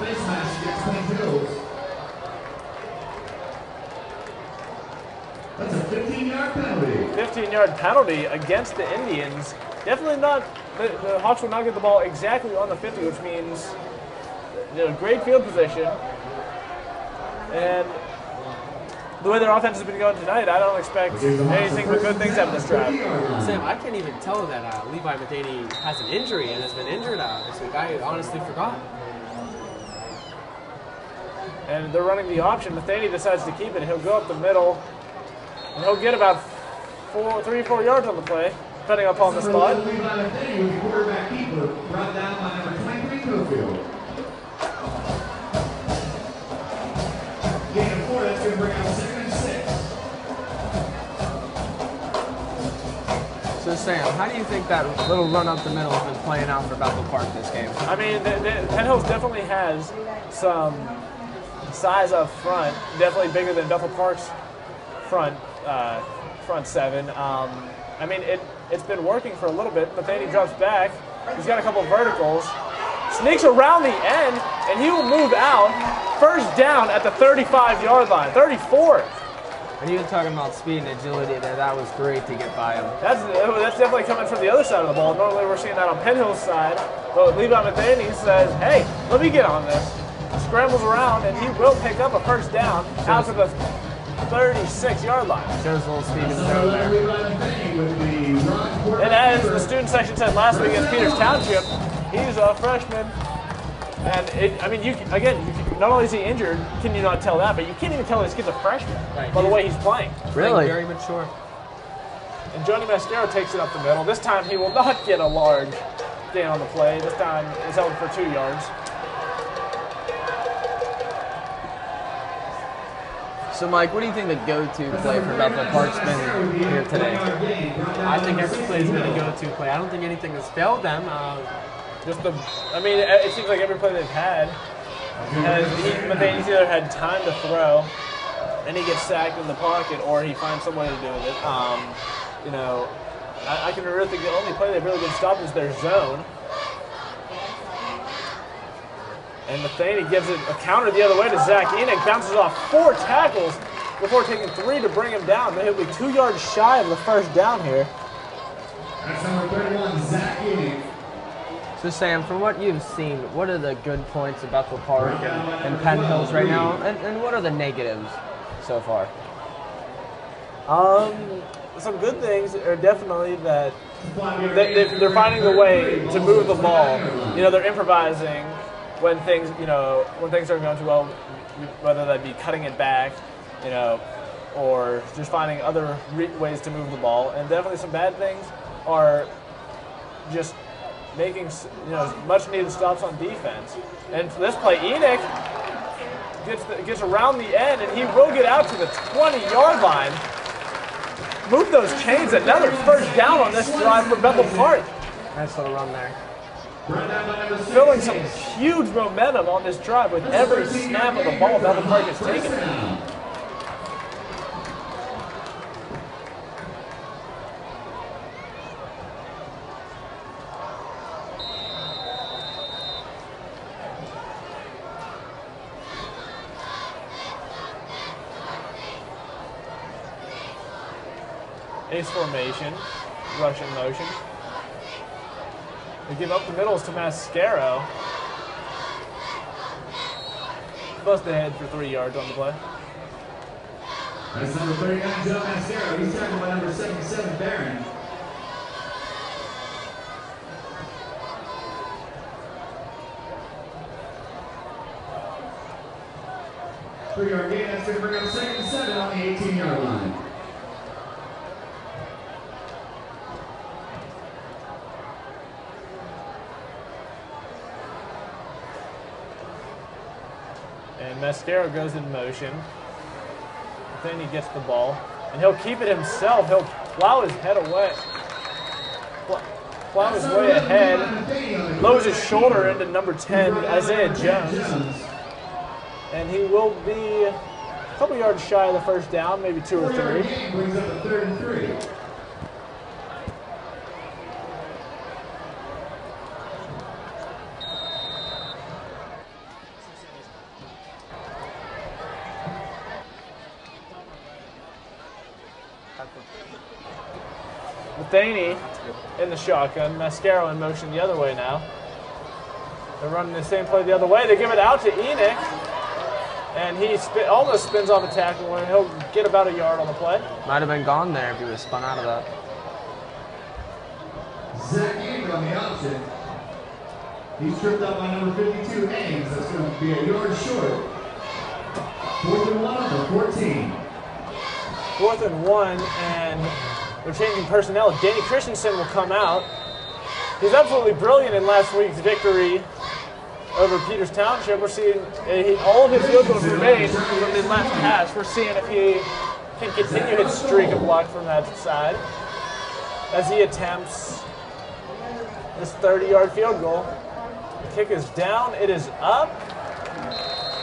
That's a 15-yard penalty. 15-yard penalty against the Indians. Definitely not, the Hawks will not get the ball exactly on the 50, which means great field position. And the way their offense has been going tonight, I don't expect anything but good things out of this drive. Sam, I can't even tell that Levi Matheny has an injury and has been injured this week. I honestly forgot. And they're running the option. Matheny decides to keep it. He'll go up the middle, and he'll get about 3-4 yards on the play, depending upon the spot. Levi Matheny was the quarterback keeper, brought down by number 23, Cofield. Gain of 4, that's going to bring out 2nd and 6. So Sam, how do you think that little run up the middle has been playing out for Bethel Park this game? I mean, Penn Hills definitely has some size up front, definitely bigger than Bethel Park's front seven. I mean, it's been working for a little bit. Matheny drops back. He's got a couple verticals. Sneaks around the end, and he will move out. First down at the 35-yard line, 34. And you were talking about speed and agility there. That was great to get by him. That's definitely coming from the other side of the ball. Normally we're seeing that on Penn Hill's side. But Levi Matheny says, hey, let me get on this. Scrambles around, and he will pick up a first down out to the 36-yard line. Shows a little speed in the throw there. And as the student section said last week against Peters Township, he's a freshman. And I mean, not only is he injured, can you not tell that, but you can't even tell this kid's a freshman by the way he's playing. Really? Very mature. And Johnny Mascaro takes it up the middle. This time he will not get a large gain on the play. This time it's held for 2 yards. So Mike, what do you think the go-to play for Bethel Park's been here today? I think every play has been a go-to play. I don't think anything has failed them. It seems like every play they've had Matheny's either had time to throw, and he gets sacked in the pocket, or he finds some way to do with it. I can really think the only play they've really been stopped is their zone. And Matheny gives it a counter the other way to Zach Enoch, bounces off 4 tackles before taking 3 to bring him down. But he'll be 2 yards shy of the first down here. That's number 31, Zach Enoch. So Sam, from what you've seen, what are the good points of Bethel Park and Penn Hills right now, and what are the negatives so far? Some good things are definitely that they're finding a way to move the ball. They're improvising when things aren't going too well, whether that be cutting it back, or just finding other ways to move the ball. And definitely some bad things are just making much needed stops on defense. And for this play, Enoch gets around the end, and he will get out to the 20-yard line. Move those chains. Another first down on this drive for Bethel Park. Nice little run there. Feeling some huge momentum on this drive with every snap of the ball Bethel Park has taken. Ace formation, rush in motion. They give up the middles to Mascaro. Bust ahead for 3 yards on the play. That's number 39, Joe Mascaro. He's tackled by number 77, Barron. Three-yard gain. That's going to bring up 2nd and 7 on the 18-yard line. Mascaro goes in motion. Then he gets the ball, and he'll keep it himself. He'll plow his head away. Plow his way ahead. Lowers his shoulder into number 10, Isaiah Jones. And he will be a couple yards shy of the first down, maybe 2 or 3. Brings up a 3rd and 3. Matheny in the shotgun. Mascaro in motion the other way now. They're running the same play the other way. They give it out to Enoch. And he almost spins off a tackle, and he'll get about a yard on the play. Might have been gone there if he was spun out of that. Zach Ames on the option. He's tripped up by number 52, Ames. That's going to be a yard short. 4th and 1 on the 14. 4th and 1, and they're changing personnel. Danny Christensen will come out. He's absolutely brilliant in last week's victory over Peters Township. We're seeing all of his field goals were made from his last pass. We're seeing if he can continue his streak of block from that side as he attempts this 30-yard field goal. The kick is down. It is up.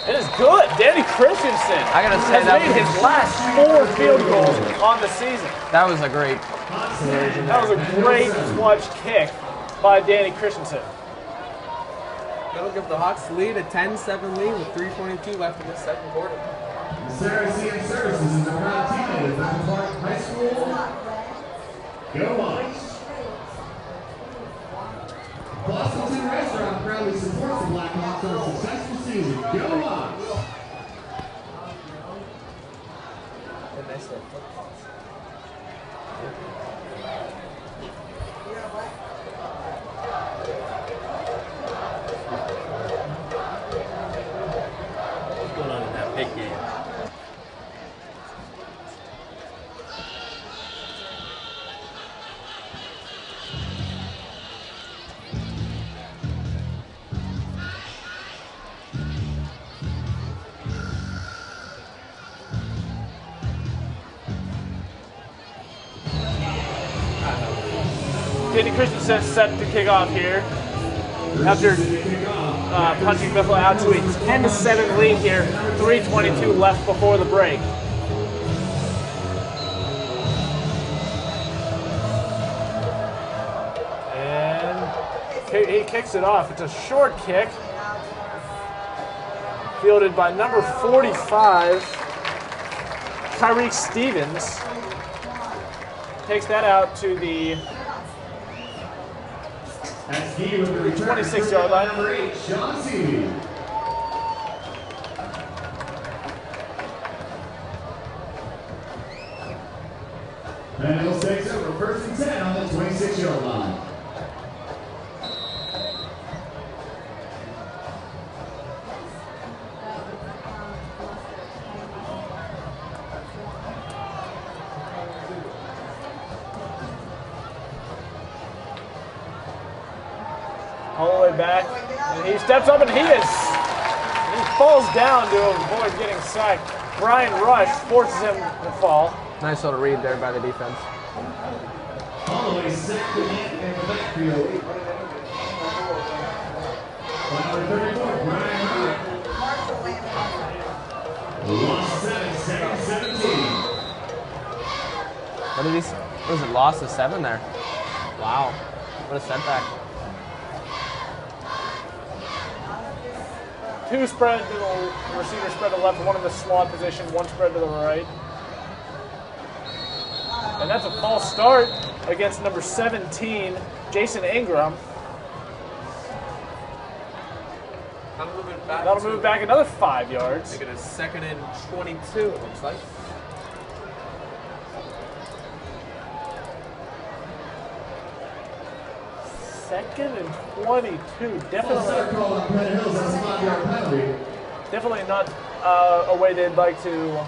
It is good. Danny Christensen I gotta say, has that made was his last 4 field goals on the season. That was a great conversion. That was a great clutch kick by Danny Christensen. That'll give the Hawks lead, a 10-7 lead with 3:22 left in the second quarter. Sarah CM Services is a proud teammate of Metro Park High School. Go Hawks! Boston Two Restaurant proudly supports the Blackhawks on a successful season. Go Hawks! What's going on in that big game? Danny Christensen set to kick off here after punching Bethel out to a 10-7 lead here. 3:22 left before the break. And he kicks it off. It's a short kick, fielded by number 45, Kyreek Stevens. Takes that out to the 26-yard line. Number 8, Sean Seeley. And he'll take over 1st and 10 on the 26-yard line. All the way back, and he steps up and he falls down to avoid getting sacked. Brian Rush forces him to fall. Nice little read there by the defense. All the way sacked again in the backfield. Number 34, Brian Rush. Lost 7-17. What was it, lost to 7 there? Wow, what a setback. 2 spread to the receiver spread to the left, 1 in the slot position, 1 spread to the right. And that's a false start against number 17, Jason Ingram. That'll move back another 5 yards. Make it a 2nd and 22, it looks like. Second and 22. Definitely not a way they'd like to.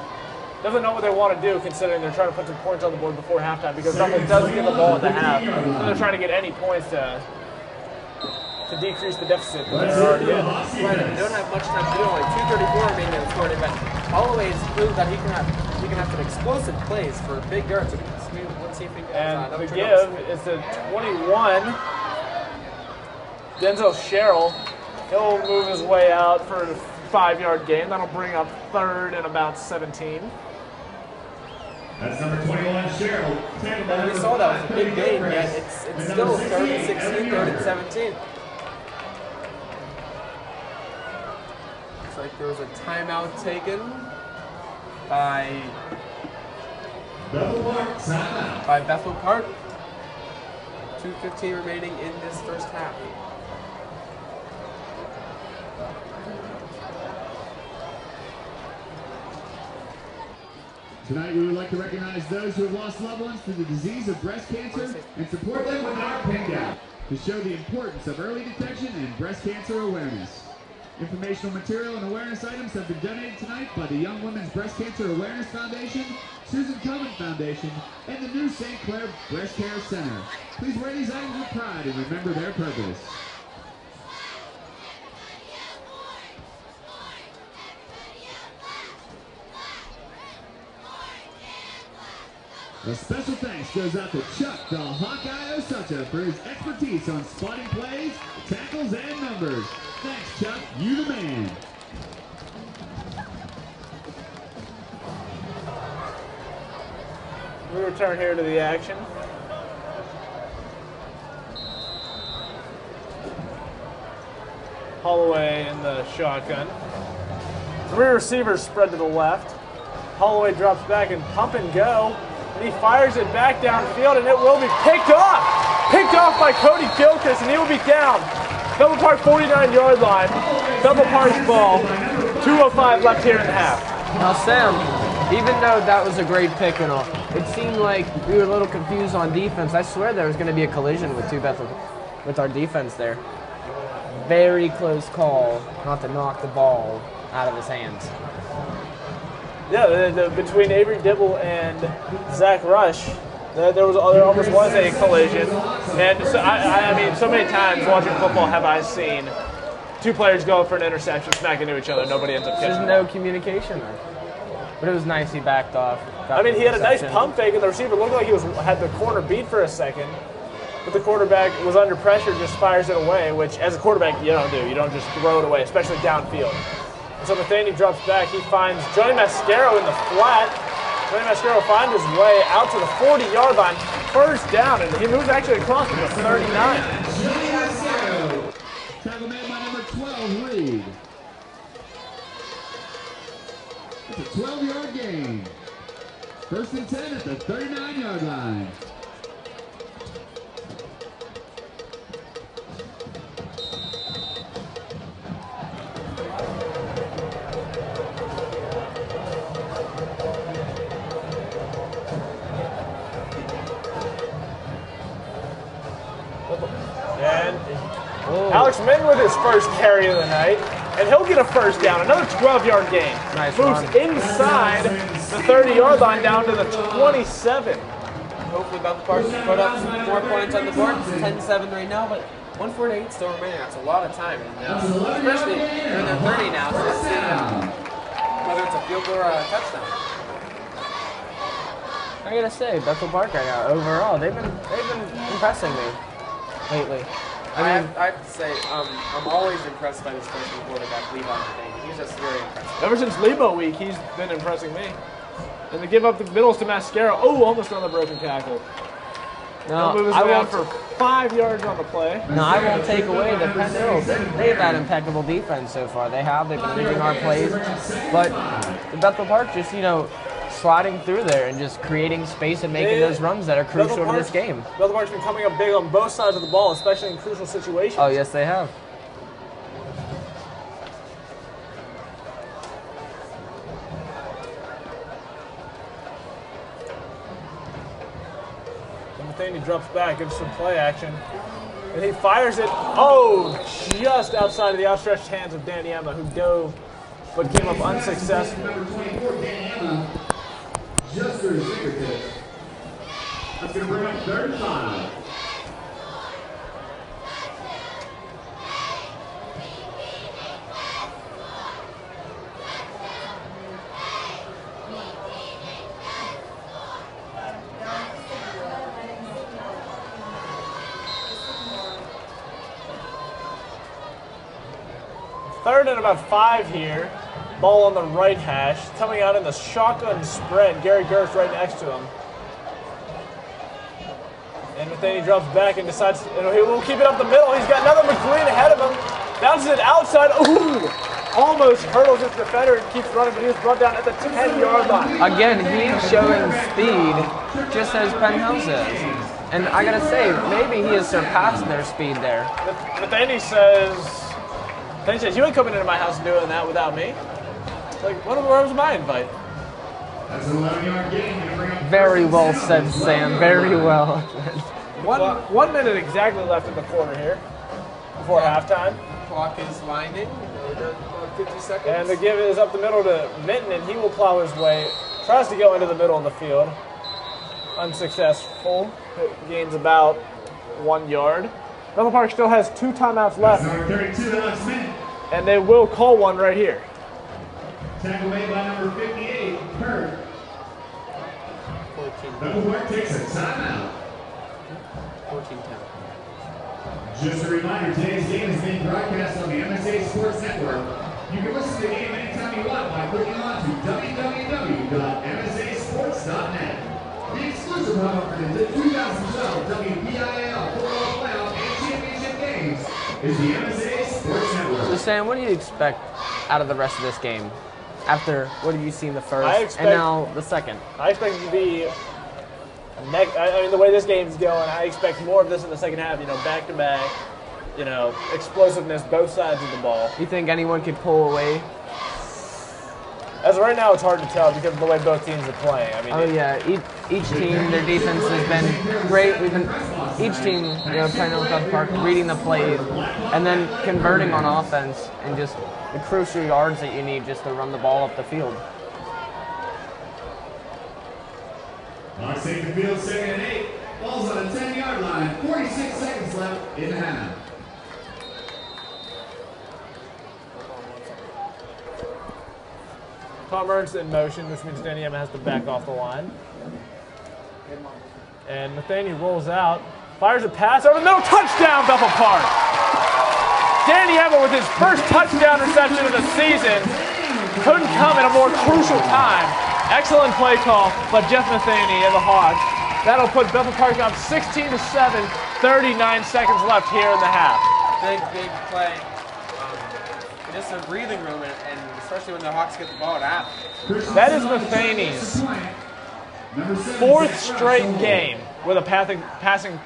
Definitely not what they want to do, considering they're trying to put some points on the board before halftime. Because Bethel does get the ball at the half, and they're trying to get any points to to decrease the deficit that they're already in. Right, they don't have much time to do. Only 2:34 remaining in the scoring, but Holloway's proved that he can have some explosive plays for big guards. Let's see if he can. And the give is the 21. Denzel Sherrill, he'll move his way out for a 5-yard gain. That'll bring up 3rd and about 17. That's number 21, Cheryl. And we saw that was a big gain, yet it's still 3rd and 16, 3rd and 17. Looks like there was a timeout taken by Bethel Park, timeout. by Bethel Park. 2:15 remaining in this first half. Tonight we would like to recognize those who have lost loved ones to the disease of breast cancer and support them with our pink out to show the importance of early detection and breast cancer awareness. Informational material and awareness items have been donated tonight by the Young Women's Breast Cancer Awareness Foundation, Susan Coleman Foundation, and the new St. Clair Breast Care Center. Please wear these items with pride and remember their purpose. A special thanks goes out to Chuck the Hawkeye Osacha for his expertise on spotting plays, tackles, and numbers. Thanks, Chuck. You the man. We return here to the action. Holloway in the shotgun. 3 receivers spread to the left. Holloway drops back and pump and go. And he fires it back downfield, and it will be picked off. Picked off by Cody Gilchrist, and he will be down. Bethel Park 49-yard line. Bethel Park's ball. 2:05 left here in the half. Now, Sam, even though that was a great pick and all, it seemed like we were a little confused on defense. I swear there was going to be a collision with our defense there. Very close call not to knock the ball out of his hands. Yeah, between Avery Dibble and Zach Rush, there almost was a collision. And so, I mean, so many times watching football have I seen 2 players go for an interception, smack into each other, nobody ends up catching There's no communication there. But it was nice he backed off. I mean, he had a nice pump fake, and the receiver looked like he had the corner beat for a second. But the quarterback was under pressure, just fires it away, which as a quarterback you don't do. You don't just throw it away, especially downfield. So Matheny drops back. He finds Johnny Mascaro in the flat. Johnny Mascaro finds his way out to the 40-yard line. First down, and he moves actually across to the 39. Johnny Mascaro. Tackle made by number 12, Reed. It's a 12-yard gain. 1st and 10 at the 39-yard line. Alex Min with his first carry of the night, and he'll get a first down, another 12-yard gain. Nice Moves run. inside the 30-yard line down to the 27. Hopefully Bethel Park can put up some more points on the board. It's 10-7 right now, but 1:48 still remaining. That's a lot of time. Especially they're in their 30 now, so let's see whether it's a field goal or a touchdown. I gotta say, Bethel Park right now, overall, they've been impressing me lately. I have to say, I'm always impressed by this freshman quarterback, Levi Matheny. He's just very impressive. Ever since Lebo week, he's been impressing me. And they give up the middles to Mascaro. Oh, almost on the broken tackle. No, He'll move his way out for 5 yards on the play. No, I won't take away the Penn Hills. They've had impeccable defense so far. They've been reading our plays. But the Bethel Park just, sliding through there and just creating space and making those runs that are crucial to this game. Bethel Park's been coming up big on both sides of the ball, especially in crucial situations. Oh, yes, they have. Matheny drops back, gives some play action, and he fires it, just outside of the outstretched hands of Danny Emma, who dove but came up unsuccessful. Number 24, Danny Emma. Just for his fingertips. That's going to bring up 35. 3rd and about 5 here. Ball on the right hash. Coming out in the shotgun spread. Gary Gerst right next to him. And Matheny drops back and decides he will keep it up the middle. He's got another McLean ahead of him. Bounces it outside. Ooh! Almost hurdles his defender and keeps running, but he was brought down at the 10-yard line. Again, he's showing speed just as Penn Hills is. And I gotta say, maybe he has surpassed their speed there. Matheny says, you ain't coming into my house doing that without me. Like, where was my invite? That's an 11-yard gain. Gonna bring up Very well said, Sam. Very well. 1 minute exactly left in the quarter here before halftime. Clock is winding. About 50 seconds. And the give is up the middle to Minton, and he will plow his way. Tries to go into the middle of the field. Unsuccessful. It gains about 1 yard. Bethel Park still has 2 timeouts left. number 32, Alex Minton. And they will call one right here. Tackle made by number 58, Kurt. 14. Bethel Park takes a timeout. 14-10. Just a reminder, today's game is being broadcast on the MSA Sports Network. You can listen to the game anytime you want by clicking on to www.msasports.net. The exclusive hub for the 2012 WPIAL Football Playoff and Championship Games is the MSA Sports Network. So Sam, what do you expect out of the rest of this game? After what have you seen the first I expect- and now the second? I expect it to be I mean, the way this game's going, I expect more of this in the second half. Back to back. Explosiveness both sides of the ball. You think anyone could pull away? As of right now, it's hard to tell because of the way both teams are playing. I mean, Oh yeah, each team, their defense has been great. We've been each team, playing on Bethel Park, reading the plays, and then converting on offense, and just the crucial yards that you need just to run the ball up the field. Marks take the field, 2nd and 8. Ball's on the 10-yard line. 46 seconds left in the half. Tom Ernst in motion, which means Danny Emma has to back off the line. And Matheny rolls out, fires a pass over the middle, touchdown, Bethel Park! Danny Emma with his first touchdown reception of the season. Couldn't come at a more crucial time. Excellent play call by Jeff Matheny and the Hawks. That'll put Bethel Park up 16-7, 39 seconds left here in the half. Big play. Just a breathing room, and especially when the Hawks get the ball at half. That is Matheny's 4th straight game with a passing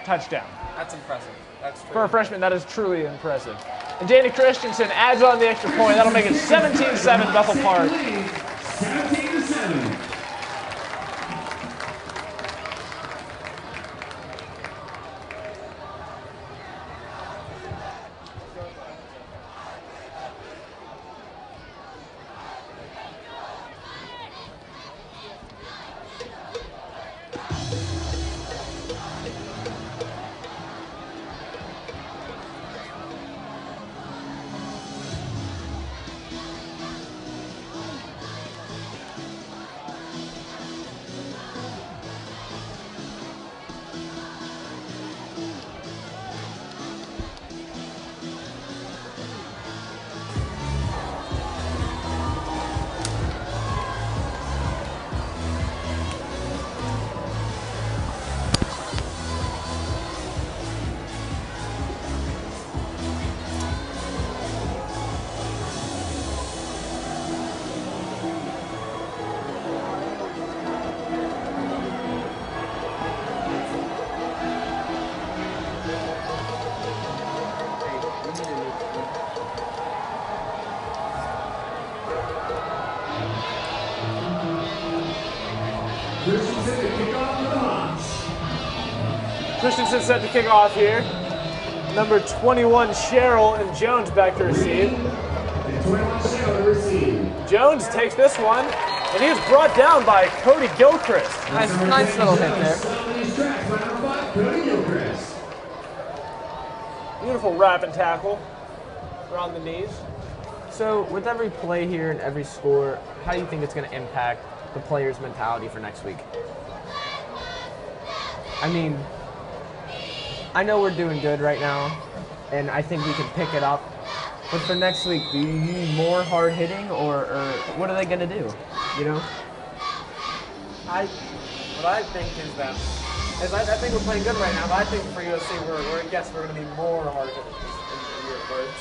touchdown. That's impressive. That's true. For a freshman, that is truly impressive. And Danny Christensen adds on the extra point. That'll make it 17-7 Bethel Park. 17-7. Christensen set to kick off here. Number 21, Cheryl, and Jones back to receive. Jones takes this one, and he is brought down by Cody Gilchrist. Nice little hit there. Beautiful wrap and tackle around the knees. So with every play here and every score, how do you think it's going to impact the players' mentality for next week? I mean, I know we're doing good right now, and I think we can pick it up But for next week, do you need more hard hitting, or what are they going to do? You know? What I think is that, I think we're playing good right now, but I think for USC, we're going to need more hard hitters in your words.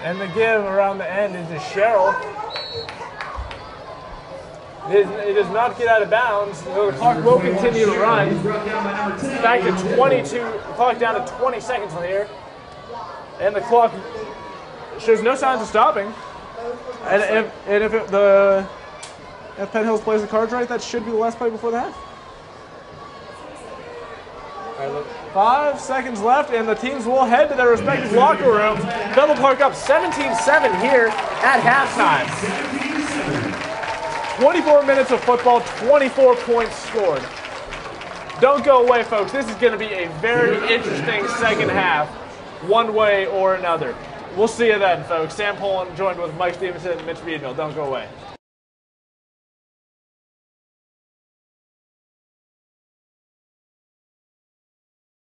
And the give around the end is to Sherrill. It does not get out of bounds. The clock will continue to run. Back to 22. Clock down to 20 seconds from here. And the clock shows no signs of stopping. And if Penn Hills plays the cards right, that should be the last play before the half. 5 seconds left, and the teams will head to their respective locker rooms. Bethel Park up 17-7 here at halftime. 24 minutes of football, 24 points scored. Don't go away, folks. This is going to be a very interesting second half, one way or another. We'll see you then, folks. Sam Pullen joined with Mike Stevenson and Mitch Meadville. Don't go away.